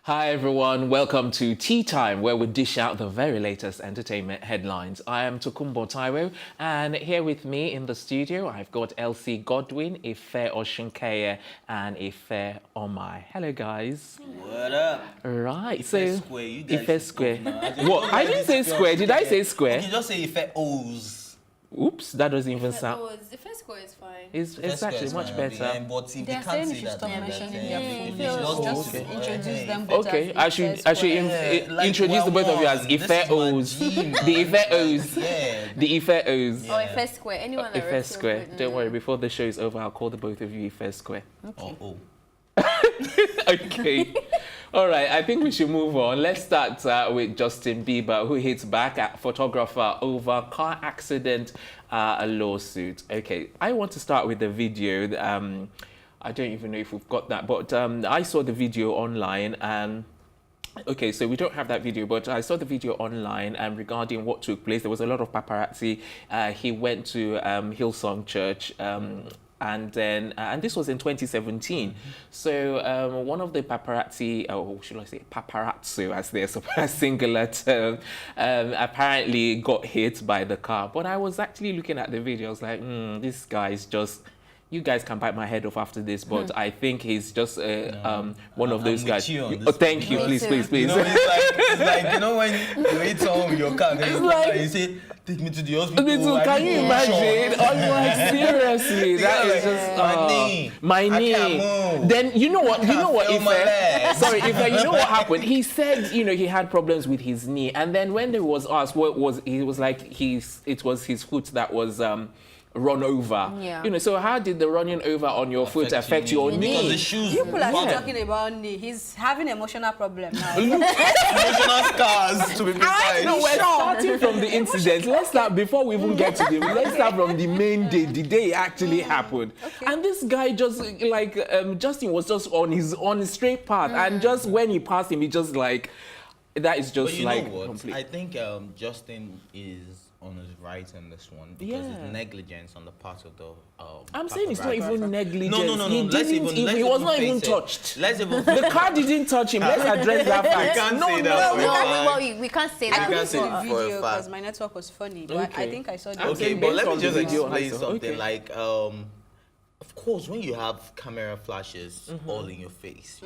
Hi everyone, welcome to Tea Time, where we dish out the very latest entertainment headlines. I am Tokumbo Taiwo, and here with me in the studio, I've got Elsie Godwin, Ife Oshunkeye, and Ife Omai. Hello guys. What up? Right, Ife so Square. You guys Ife Square. What? I didn't say square. Did I say square? You just say Ife O's. Oops, that doesn't even sound. The first score is fine. It's actually much better. But if they They're can't saying say you should that, stop then mentioning that's- their full they should names. just Just do- introduce them better. Okay, as I should Ife introduce the both of you as This is Ife my O's. gym, The Ife O's. Yeah. The Ife O's. Or a first square. Anyone that Ife referred Square. to it. Don't worry, before the show is over, I'll call the both of you Ife Square. Oh. Okay. All right, I think we should move on. Let's start with Justin Bieber, who hits back at photographer over car accident lawsuit. Okay, I want to start with the video. I don't even know if we've got that, but I saw the video online and okay, so we don't have that video, but I saw the video online regarding what took place. There was a lot of paparazzi. He went to Hillsong Church. And this was in 2017. So one of the paparazzi, or should I say paparazzo, as they're a singular term, apparently got hit by the car. But I was actually looking at the video. I was like, this guy is just. You guys can bite my head off after this, but I think he's just one of those guys. Oh, thank you, please. You know, it's like you know when you hit someone with your car, and you say, "Take me to the hospital." Can you imagine? I'm like, seriously, that is just my knee. I can't move. Then you know what? Ife, Sorry, Ife, you know what happened? He said, he had problems with his knee, and then when there was asked what was, he was like, it was his foot that was run over. Yeah. So how did the running over on your foot affect your knee? Because the shoes. You people are still Yeah. talking about knee. He's having emotional problem now. Emotional scars, to be precise. No, we're starting from the incident. Let's start before we even get to the. Let's start from the main day, the day it actually happened. Okay. And this guy just Justin was just on his straight path, and just when he passed him, he just like that is just But you like know what? complete. I think Justin is on his right in this one because it's negligence on the part of the. I'm saying it's not even negligence. No. He Let's he was not even face it. touched. Let's even. The car didn't touch him. Let's address that fact. can't say that. We can't say I that. couldn't see the for a video fact. because my network was funny, but I Okay. think I saw the Okay, video. but let me based just on the video I explain saw. something. Okay. Like, of course, when you have camera flashes all in your face,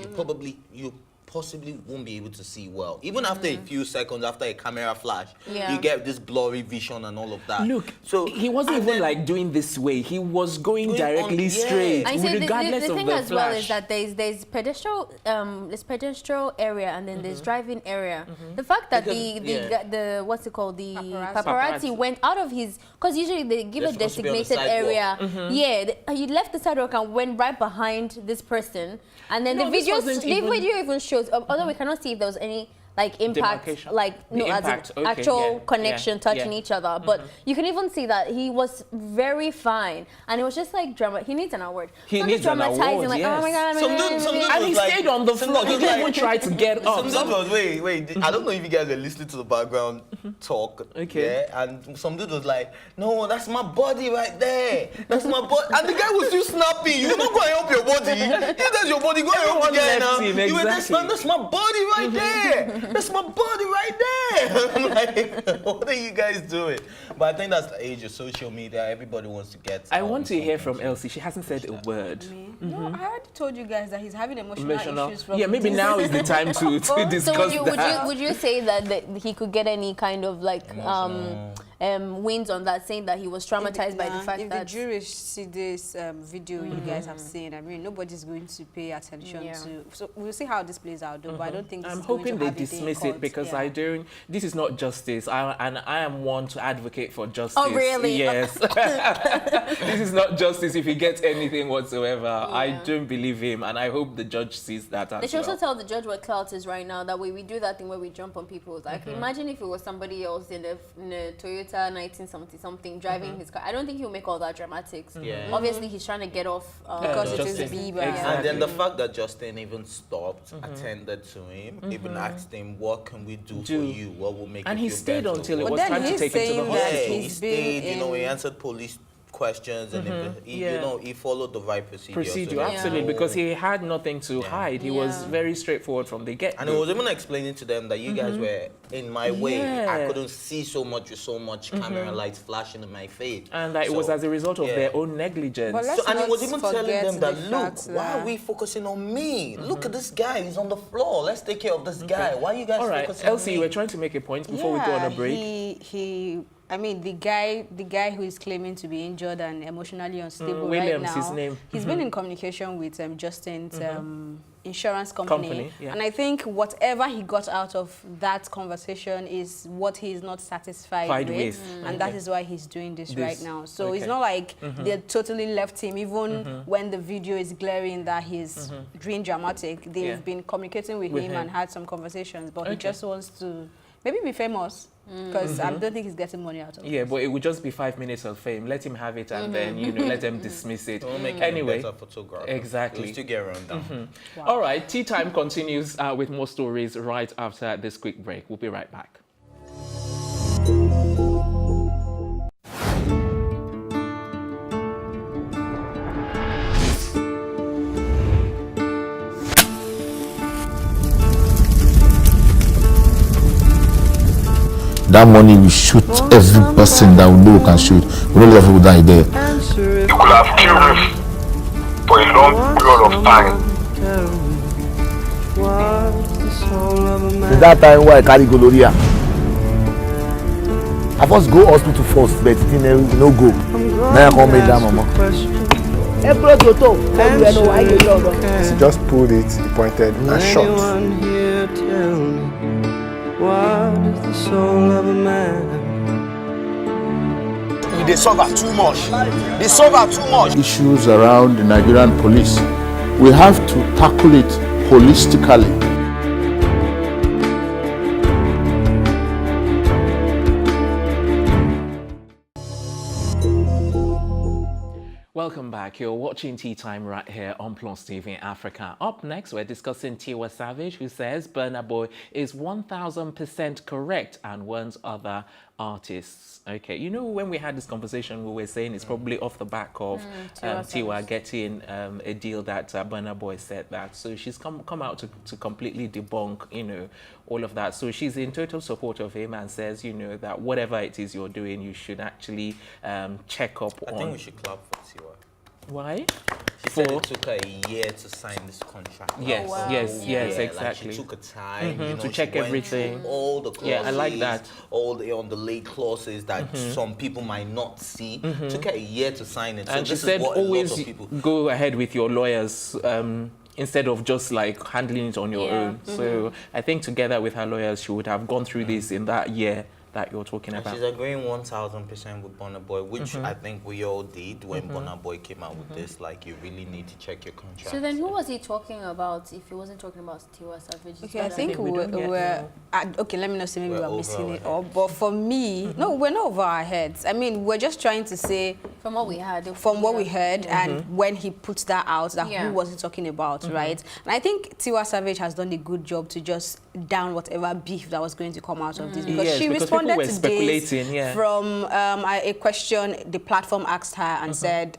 you possibly won't be able to see well. Even after a few seconds after a camera flash, Yeah. you get this blurry vision and all of that. Look, so he wasn't even like doing this way. He was going Going directly on- straight, I say regardless the of thing the as well flash. is that there's pedestrian area and then there's driving area. The fact that the what's it called, the paparazzi went out of his, because usually they give They're a supposed to be on the designated area. He left the sidewalk and went right behind this person, and then No, the this video wasn't even- even shows, although we cannot see if there was any like impact, Demarcation. like The impact, as in okay, actual yeah, connection yeah, touching yeah. each other, but you can even see that he was very fine, and it was just like drama. He needs an award. He Not needs just an dramatizing, award, like, yes. oh my god, Some dude And he was like- stayed on the some floor. dude He was didn't like- even try to get up. Some dude was wait. I don't know if you guys were listening to the background talk. Okay. Yeah, and some dude was like, "No, that's my body right there. That's my body." And the guy was still snapping. You don't go and help your body. If that's your body, go and help Everyone the guy left now. him, You were exactly. that's my body right there. That's my body right there. I'm like, what are you guys doing? But I think that's the age of social media. Everybody wants to get. I want to hear from something. Elsie. She hasn't said a word. No, I already told you guys that he's having emotional issues. From Yeah, maybe this. now is the time to So discuss that. would you say that he could get any kind of like wins on that, saying that he was traumatized by the fact if that the jury see this video you guys have seen, I mean, nobody's going to pay attention to. So we'll see how this plays out, though. But I don't think. I'm this is going hoping to they have a day in dismiss court. it because Yeah. I don't. This is not justice. I am one to advocate for justice. Oh, really? Yes. This is not justice if he gets anything whatsoever. I don't believe him, and I hope the judge sees that as they should well. also tell the judge what clout is right now. That way we do that thing where we jump on people. Like imagine if it was somebody else in a Toyota 1970 something driving his car. I don't think he'll make all that dramatics. Yeah. Obviously he's trying to get off Because it Justin. is Bieber. Exactly. And then the fact that Justin even stopped, attended to him, even asked him, "What can we do for you? What will make And you he feel stayed better?" until it But was then time to he's take him to the saying that hospital. he he's stayed, been he in- answered police questions and you know, he followed the right procedure. So absolutely, because he had nothing to hide. He was Yeah. very straightforward from the get-go. And I was even explaining to them that you guys were in my way. I couldn't see so much with so much camera lights flashing in my face. And that it was as a result of their own negligence. But So, and he was even telling forget them that, the look, fact why are that- we focusing on me? Look at this guy, he's on the floor. Let's take care of this guy. Why are you guys All right, focusing on Elsie, me? you were trying to make a point before we go on a break. I mean, the guy who is claiming to be injured and emotionally unstable Williams, right now. his name. He's been in communication with Justin's insurance company. Yeah. And I think whatever he got out of that conversation is what he's not satisfied with. And that is why he's doing this right now. So it's not like they totally left him, even when the video is glaring that he's being dramatic. They've been communicating with him and had some conversations, but he just wants to maybe be famous. Because I don't think he's getting money out of it. Yeah, but it would just be 5 minutes of fame. Let him have it and then, you know, let them dismiss it. Don't make him Anyway, a better photographer. exactly. He'll still get run down. Wow. All right, Tea Time continues with more stories right after this quick break. We'll be right back. That money we shoot every person that we know we can shoot. We don't let people die there. You could have killed us for a long period of time. That time why I carry gonorrhea. I first go hospital first, but it didn't no go. Now I come make that mama. He just pulled it, he pointed and shot. What is the soul of a man? They suffer too much. They suffer too much. Issues around the Nigerian police, we have to tackle it holistically. Welcome back. You're watching Tea Time right here on Plus TV Africa. Up next, we're discussing Tiwa Savage, who says Burna Boy is 1000% correct and warns other artists. Okay, you know, when we had this conversation, we were saying it's probably off the back of Tiwa getting a deal that Burna Boy said that. So she's come out to completely debunk, you know, all of that. So she's in total support of him and says, you know, that whatever it is you're doing, you should actually check up on. I think we should clap for Tiwa. Why? She said it took her a year to sign this contract. Yes, yes, exactly. Like she took her time, you know, to check she went everything. through all the clauses, Yeah, I like that. All the on the late clauses that some people might not see. Took her a year to sign it. And so she this said is what always a lot of people. go ahead with your lawyers instead of just like handling it on your own. So I think together with her lawyers, she would have gone through this in that year that you're talking And about. she's agreeing 1000% with Burna Boy, which I think we all did when Burna Boy came out with this. Like, you really need to check your contract. So then who was he talking about if he wasn't talking about Tiwa Savage? Okay, I think we don't we're okay, let me not say maybe We're we're over missing our it all. But for me, no, we're not over our heads. I mean, we're just trying to say From what we had. from what we heard and when he puts that out, that Yeah. who was he talking about, right? And I think Tiwa Savage has done a good job to just down whatever beef that was going to come out of this, because Yes, she because people responded were to speculating, this from a question the platform asked her and said,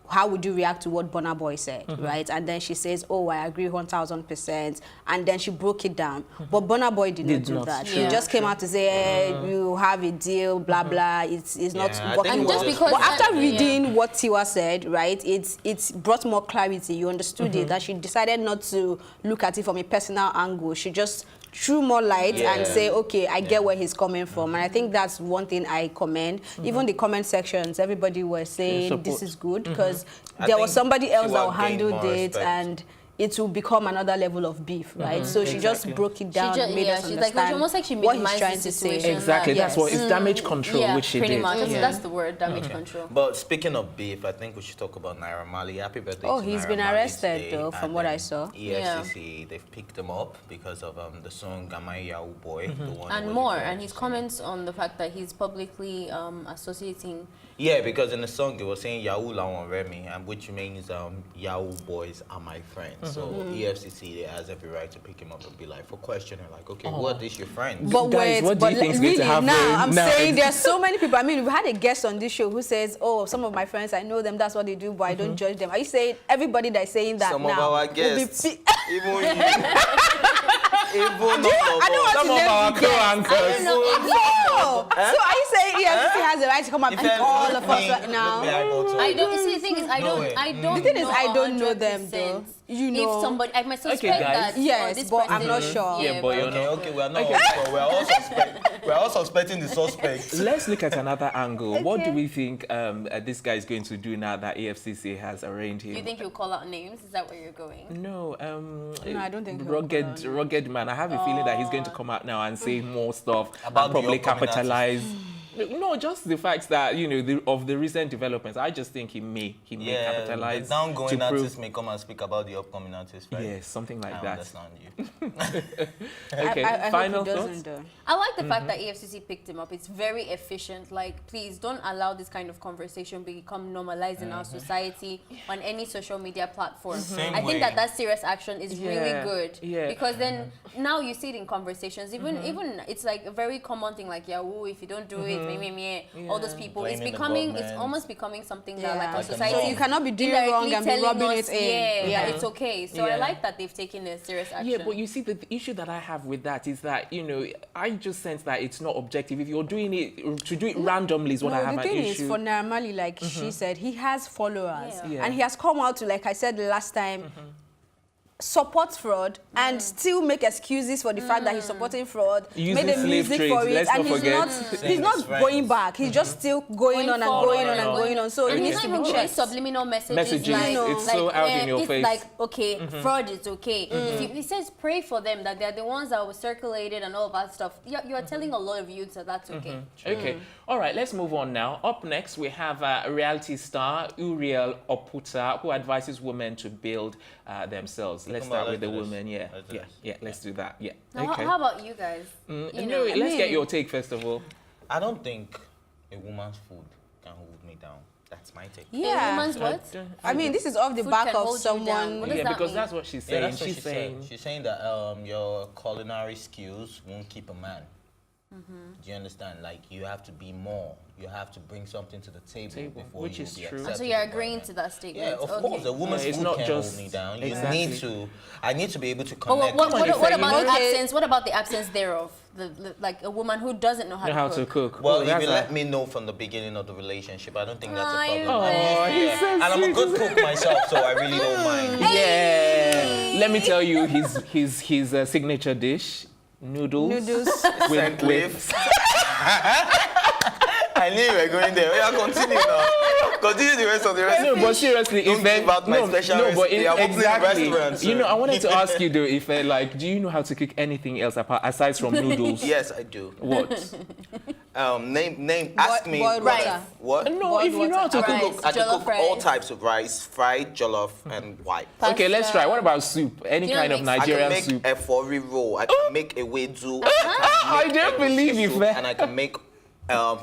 how would you react to what Burna Boy said, right? And then she says, oh, I agree 1000%. And then she broke it down. But Burna Boy did not do that. She just came out to say, hey, you have a deal, blah, blah. It's not I working. think it was just because But after Yeah. reading what Tiwa said, right, it's brought more clarity. You understood it, that she decided not to look at it from a personal angle. She just threw more light and say, okay, I get where he's coming from. And I think that's one thing I commend. Even the comment sections, everybody was saying this is good, because I there was think somebody else that Tiwa gained handled more it respect. and it will become another level of beef, right? So she just broke it down and made us she's understand like, almost like she what he's minimized trying the to say. situation. Exactly, that's what it's damage control, Yeah, which she pretty did. much. Yeah. That's the word, damage control. But speaking of beef, I think we should talk about Naira Marley. Happy birthday Oh, to he's Naira been Marley arrested, today. though, from And what I then saw. EFCC, they've picked him up because of the song Gamai Yahoo Boy. The one And where more, they and his comments on the fact that he's publicly associating Yeah, because in the song they were saying Yahoo Lawan Remy, and which means Yahoo boys are my friends. So EFCC they has every right to pick him up and be like for questioning, like, okay, what is your friend? But Guys, what do you think is going to happen? Now, I'm saying there's so many people. I mean, we've had a guest on this show who says, oh, some of my friends, I know them, that's what they do, but I don't judge them. Are you saying everybody that's saying that Some now of our will guests, be even you, even I don't want Some to of name our the guests. co-anchors. No. So are you saying EFCC has the right to come and pick all of us right now? I don't. See, the thing is, I don't. The thing is, know I don't know them, though. 100%. You know. If somebody, I might suspect guys. that. Yes, this but I'm person not is- sure. Yeah, but you're not. Okay, we are not. We're all suspect. We're all suspecting the suspects. Let's look at another angle. What do we think this guy is going to do now that EFCC has arraigned him? You think he'll call out names? Is that where you're going? No, I don't think he'll rugged man. I have a feeling that he's going to come out now and say more stuff About and the probably upcoming capitalize. No, just the fact that of the recent developments. I just think he may capitalize. The downgoing to prove- artists may come and speak about the upcoming artists, right? Yes, something like I that. understand you. Okay, I final hope he thoughts. doesn't, though. I like the fact that EFCC picked him up. It's very efficient. Like, please don't allow this kind of conversation become normalized in our society on any social media platform. Same I think way. that serious action is really good. Yeah. Because then now you see it in conversations. Even it's like a very common thing, like Yahoo, if you don't do it, all those people. Blaming the It's government. almost becoming something that Yeah. like our Like a society. norm. So you cannot be doing indirectly wrong and be telling rubbing us, it in. Yeah, it's okay. So I Yeah. like that they've taken a serious action. Yeah, but you see, the issue that I have with that is that, I just sense that it's not objective. If you're doing it, to do it randomly is what I have the an thing issue. is, for Naramali, like she said, he has followers. Yeah. And he has come out to, like I said the last time, support fraud and still make excuses for the fact that he's supporting fraud, Using made the slave music trade, for it, let's and not forget. he's Saying not his friends. going back. He's just still going on and forward going on and going on. So and he he's needs not to be even going checked. subliminal messages. Messages, Like, it's so out in your it's face. like, okay, fraud is okay. If he says pray for them, that they're the ones that were circulated and all of that stuff. You are telling a lot of youths that that's okay. Okay, all right, let's move on now. Up next, we have a reality star, Uriel Oputa, who advises women to build themselves. Let's start with the women, let's do that, yeah. Now, Okay. how about you guys? Let's get your take first of all. I don't think a woman's food can hold me down. That's my take. Yeah. Woman's what? I mean, this is off the Food back can of hold you down. someone. What does Yeah, that because mean? that's what she's Yeah, saying. that's what She's saying. She's saying that your culinary skills won't keep a man. Do you understand? Like, you have to be more. You have to bring something to the table before which you is will be true. accepted So you're by agreeing men. to that statement? Yeah, of Okay. course. A woman's It's food not can't just- hold me down. You Exactly. I need to be able to But connect. what with about you. the absence? What about the absence thereof? Like a woman who doesn't know how to cook. Well, Oh, if that's you a- let me know from the beginning of the relationship, I don't think that's a I problem. know. I'm used to it. And I'm a good cook myself, so I really don't mind. Yeah. Let me tell you his signature dish, noodles. Noodles. I knew you were going there. Yeah, continue now. Continue the rest of the recipe. No, but seriously, Don't give out my special recipe. I'm opening a exactly. restaurant, so- I wanted to ask you though, if do you know how to cook anything else aside from noodles? Yes, I do. What? Name. Ask me. boiled Rice. water. What? No, Boiled if you know how to I can cook. Rice, cook. I can jollof cook all rice. types of rice: fried, jollof, and white. Okay, let's try. What about soup? Any Do you know kind of mix- I can Nigerian make soup? a fori roll. I can make a wedu. I don't believe you, man. And I can make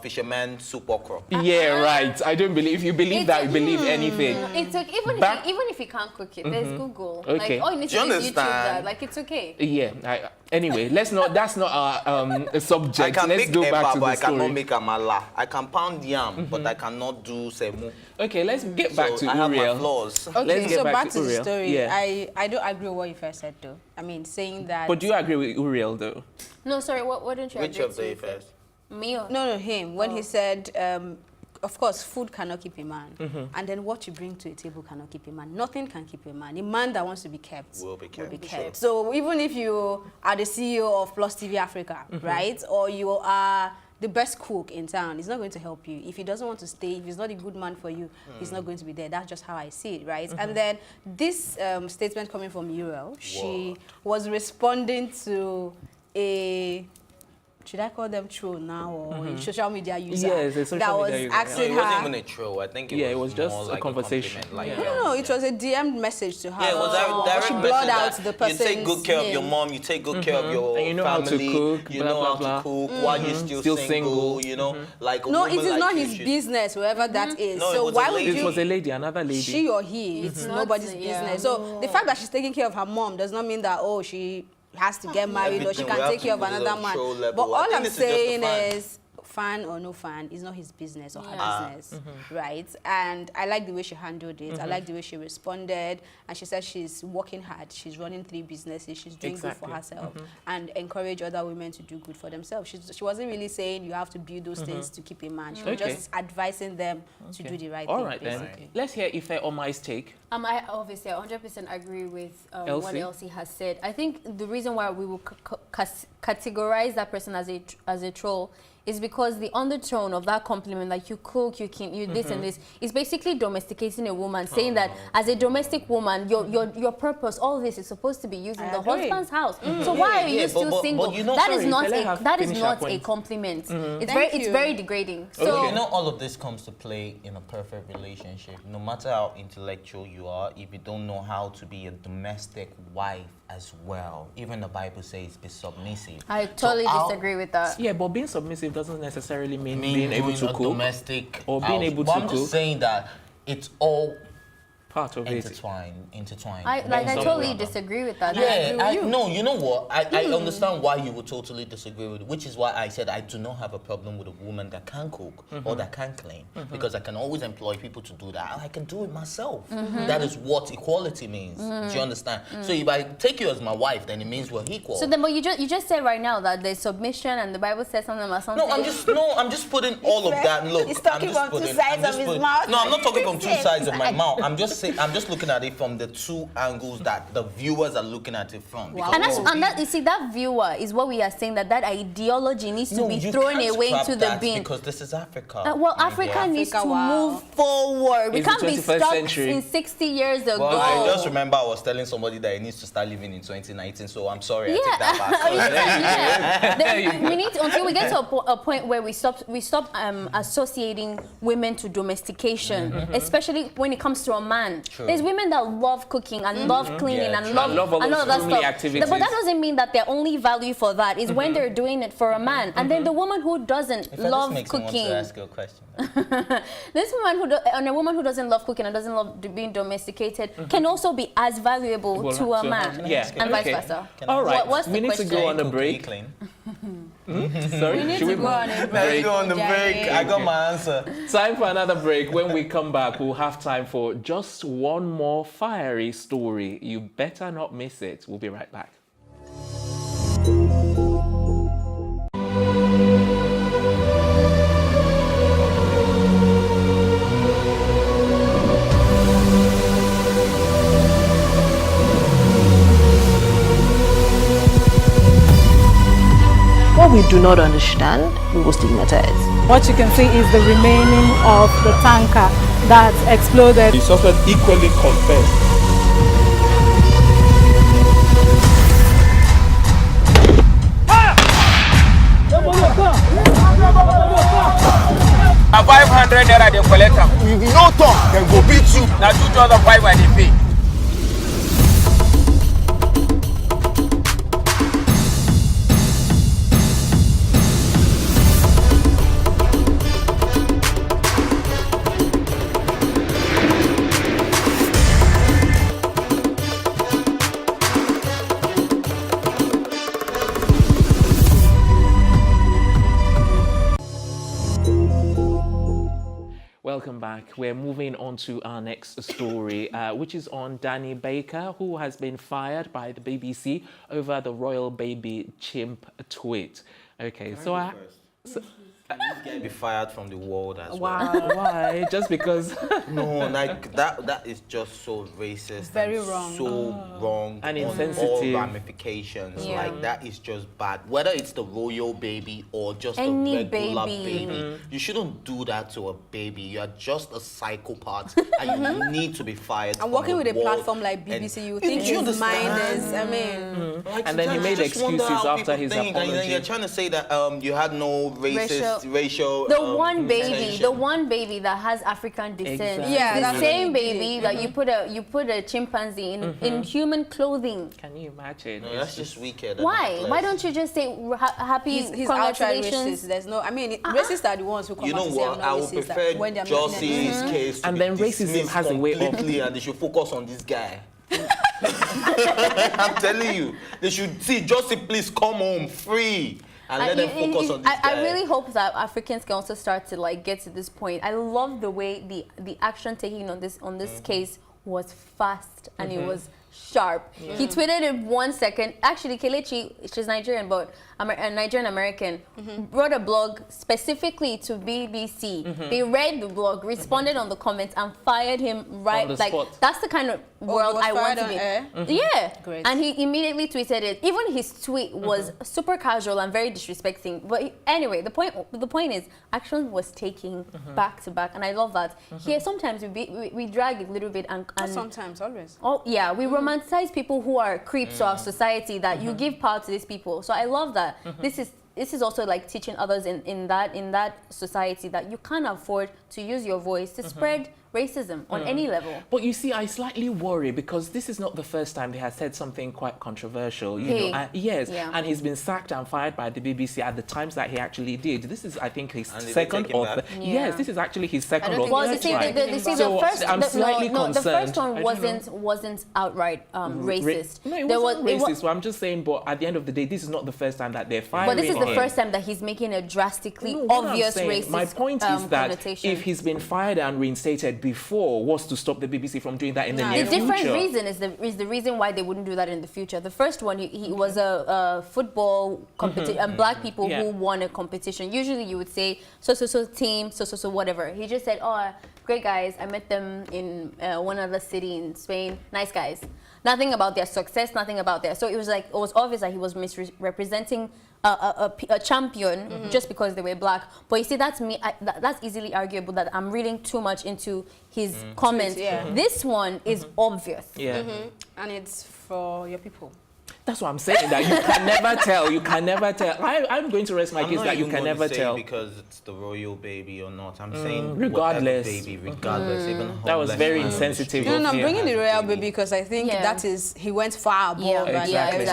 fisherman soup okra. Yeah, right. I don't believe. If you believe that, you believe anything. It's okay. Even if you can't cook it, there's Google. Okay. Like all you need Do you to do is YouTube that. understand? Like it's okay. Yeah. Anyway, let's not. That's not our subject. I can Let's make go eba, back to but the I cannot story. make amala. I can pound yam, but I cannot do semu. Okay, let's get back So to I have my Uriel. flaws. Okay, Let's get so back back to to the Uriel. story. Yeah. I don't agree with what you first said, though. I mean, saying that... But do you agree with Uriel though? No, sorry. What don't you Which agree of the to? first? Me or No, him. When he said, of course, food cannot keep a man. And then what you bring to a table cannot keep a man. Nothing can keep a man. A man that wants to be kept Will be kept, sure. So even if you are the CEO of Plus TV Africa, right? Or you are the best cook in town, he's not going to help you. If he doesn't want to stay, if he's not a good man for you, he's not going to be there. That's just how I see it, right? And then this statement coming from Uriel, she was responding to a should I call them troll now or social media user? Yes, a social that was media user. asking it her. wasn't even a troll. I think it was just more a like conversation. compliment, like, No, it was a DM message to her. Yeah, it was a direct she message blurred that out the you person's take good care of your name. mom, you take good care of your And you know how to family, cook, you blah, know blah, how blah. to cook, while you're still single, you know, like a No, it woman is like not you his should- business, whoever that is. No, it so was a why would lady. This you? was a lady, another lady. She or he, it's not, nobody's yeah. business. So the fact that she's taking care of her mom does not mean that, oh, she has to get married or she Everything, we can have take to care of put it another on man. troll level. But I all think I'm this is just a saying fan. is, fan or no fan, is not his business or her Yeah. business, right? And I like the way she handled it. I like the way she responded. And she said she's working hard. She's running 3 businesses. She's doing good for herself and encourage other women to do good for themselves. She wasn't really saying you have to build those things to keep a man. She was just advising them to do the right All thing. right, basically. then. Let's hear Ife Omai's take. I obviously 100% agree with what Elsie? Elsie has said. I think the reason why we will categorize that person as a troll is because the undertone of that compliment, like you cook, you this and this, is basically domesticating a woman, saying that as a domestic woman, your purpose, all this is supposed to be used in the husband's house. So why are you still single? but you know- that is sorry, not let her that is finish her not a point. compliment. It's Thank it's you. very degrading. So You know, all of this comes to play in a perfect relationship. No matter how intellectual you are, if you don't know how to be a domestic wife as well, even the Bible says be submissive. I totally disagree with that. Yeah, but being submissive doesn't necessarily mean being able to doing a cook. domestic or being able But to I'm cook. just saying that it's all Part of it. intertwined. I One way or totally another. disagree with that. Yeah, no, you know what? I understand why you would totally disagree with it, which is why I said I do not have a problem with a woman that can cook or that can clean, because I can always employ people to do that. I can do it myself. That is what equality means. Do you understand? So if I take you as my wife, then it means we're equal. So then, but you just said right now that there's submission and the Bible says something about something. No, I'm just putting all of that. Look, He's talking I'm just from two putting, sides I'm just of his putting- mouth. No, I'm not talking from two sides of my mouth. I'm just looking at it from the 2 angles that the viewers are looking at it from. Wow. And that you see, that viewer is what we are saying, that ideology needs to be you thrown can't away scrap into the that bin. because this is Africa. Well, my Africa dear. needs to Africa, wow. move forward. We It's the can't be 21st stuck century. in 60 years ago. Well, I just remember I was telling somebody that he needs to start living in 2019, so I'm sorry, I take that back. We need to, until we get to a point where we stop associating women to domestication, especially when it comes to a man. There's women that love cooking and love cleaning and love all all those of that homely stuff. activities. But that doesn't mean that their only value for that is when they're doing it for a man. And then the woman who doesn't love makes me want cooking, to ask you a question. this woman and a woman who doesn't love cooking and doesn't love being domesticated can also be as valuable to a man, Yeah, and vice okay. versa. All right, What's the we need to go on a Cook, break. clean. Sorry, We need should to go on a Let's break. go on the break. I got my answer. Time for another break. When we come back, we'll have time for just one more fiery story. You better not miss it. We'll be right back. What we do not understand, we will stigmatize. What you can see is the remaining of the tanker that exploded. He suffered equally confessed. A 500 naira they collect am. You no talk, then go beat you. Na 2,500 I dey pay. Welcome back. We're moving on to our next story, which is on Danny Baker, who has been fired by the BBC over the royal baby chimp tweet. Okay, Can this guy be fired from the world as well? Wow, why? Just because? No, like that is just so racist. Very and wrong. So wrong. And on insensitive. all ramifications. Yeah. Like that is just bad. Whether it's the royal baby or just Any a regular baby. baby. You shouldn't do that to a baby. You are just a psychopath and you need to be fired. And working with a world. platform like BBC, you think you his mind understand? is, I mean... Like, And then he made just wonder excuses how after people his think, and apology. you're trying to say that you had no racial The one baby, intention. the one baby that has African descent. Exactly. Yeah, the that's same what he did. baby that you put a chimpanzee in human clothing. Can you imagine? No, that's just wicked. Why? Why don't you just say happy He's outright congratulations? racist. There's no, I mean, racists are the ones who come You out know to say I'm what? not I would racist. prefer When they're making Josie's case to And be then racism dismissed has a way of- completely and they should focus on this guy. I'm telling you, they should see Josie, please come home free and let them focus on this guy. I really hope that Africans can also start to like get to this point. I love the way the action taken on this case was fast and it was sharp. He tweeted in 1 second. Actually, Kelechi, she's Nigerian, but a Nigerian American, wrote a blog specifically to BBC. They read the blog, responded on the comments, and fired him right. On the Like spot. that's the kind of world was I want fired to on be. air? Yeah, Great. and he immediately tweeted it. Even his tweet was super casual and very disrespecting. But anyway, the point is, action was taking back to back, and I love that. Here, sometimes we drag a little bit and Not sometimes, always. oh yeah, we romanticize people who are creeps to our society. That you give power to these people. So I love that. This is also like teaching others in that society that you can't afford to use your voice to spread racism on any level. But you see, I slightly worry because this is not the first time they have said something quite controversial. You know, yes, and he's been sacked and fired by the BBC at the times that he actually did. This is, I think, his second or yes, this is actually his second or third time. I'm slightly concerned. The first one wasn't outright racist. No, it wasn't racist. Well, I'm just saying, but at the end of the day, this is not the first time that they're firing him. But this is the first time that he's making a drastically obvious racist My point is that connotation. if he's been fired and reinstated before, was to stop the BBC from doing that in the near future. The different reason is the reason why they wouldn't do that in the future. The first one, he was a football competition, and black people who won a competition. Usually you would say so team, so whatever. He just said, oh, great guys, I met them in one other city in Spain. Nice guys. Nothing about their success, nothing about their. So it was obvious that he was misrepresenting a champion just because they were black. But you see, that's that's easily arguable that I'm reading too much into his comments. This one is obvious. And it's for your people. That's what I'm saying, that you can never tell. You can never tell. I'm going to rest my case that you can never tell. Because it's the royal baby or not. I'm saying regardless. Baby, regardless. Even that was very insensitive. No, I'm bringing the royal baby because I think that is, he went far above. Exactly.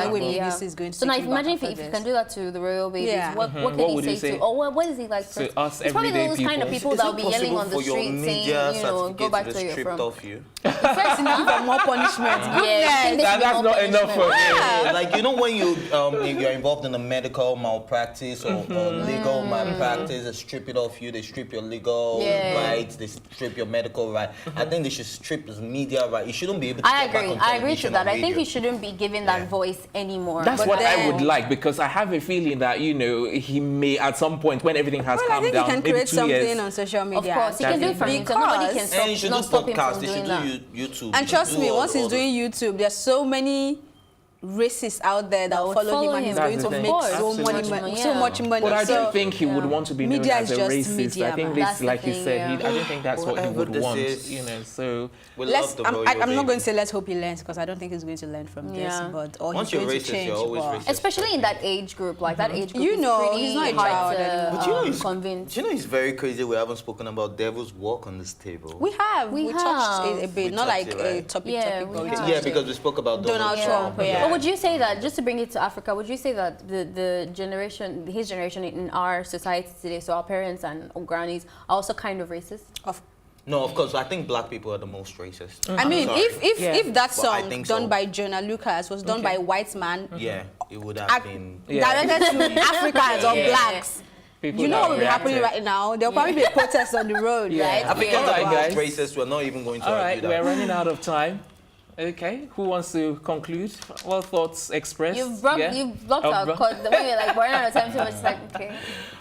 Is going to so now imagine if you can do that to the royal babies. What can he say to? Or what is he like? To us it's probably everyday those people. kind of people that will be yelling on the street saying, go back to where you're from. off you. First, more punishment. That's not enough for me. Like, you know, when you're involved in a medical malpractice or legal malpractice, they strip it off you, they strip your legal rights, they strip your medical right. I think they should strip his media right. You shouldn't be able to I agree to that. I think he shouldn't be given that voice anymore. That's what I would like, because I have a feeling that, you know, he may at some point when everything has calmed down, he can create something on social media. Of course, he can do it for him, because nobody can stop, he should do podcasts, he should do YouTube. And trust me, once he's doing YouTube, there's so many racists out there that will follow him, and he's going to make so much money. But I don't think he would want to be known as a racist. Media, I think this, like you said, I don't think that's what he would want. You know, so I'm not going to say let's hope he learns, because I don't think he's going to learn from this. But once you're racist, you're always racist. Especially in that age group, like that age group. You know, he's not a child anymore. But you know, it's very crazy. We haven't spoken about Devil's Work on this table. We have. We touched it a bit, not like a topic. Yeah, because we spoke about Donald Trump. But would you say that, just to bring it to Africa, would you say that his generation in our society today, so our parents and our grannies, are also kind of racist? No, of course. I think black people are the most racist. I mean, if that song done by Jonah Lucas was done by a white man, it would have been directed to Africans or blacks. You know what will be happening right now? There'll probably be a protest on the road, right? Africans are the most racist. We're not even going to argue that. We're running out of time. Okay, who wants to conclude? What thoughts expressed? You've blocked our cause. The way you're like, we're out of time, so it's like, okay.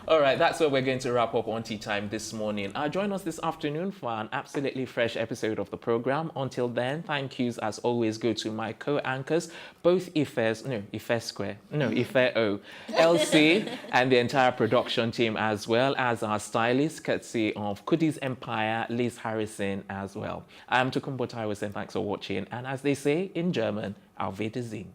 All right, that's where we're going to wrap up on Tea Time this morning. Join us this afternoon for an absolutely fresh episode of the program. Until then, thank yous as always go to my co-anchors, both Ife O, LC, and the entire production team, as well as our stylist, courtesy of Kudi's Empire, Liz Harrison, as well. I'm Tukumbo Tiwa saying thanks for watching, and as they say in German, Auf Wiedersehen.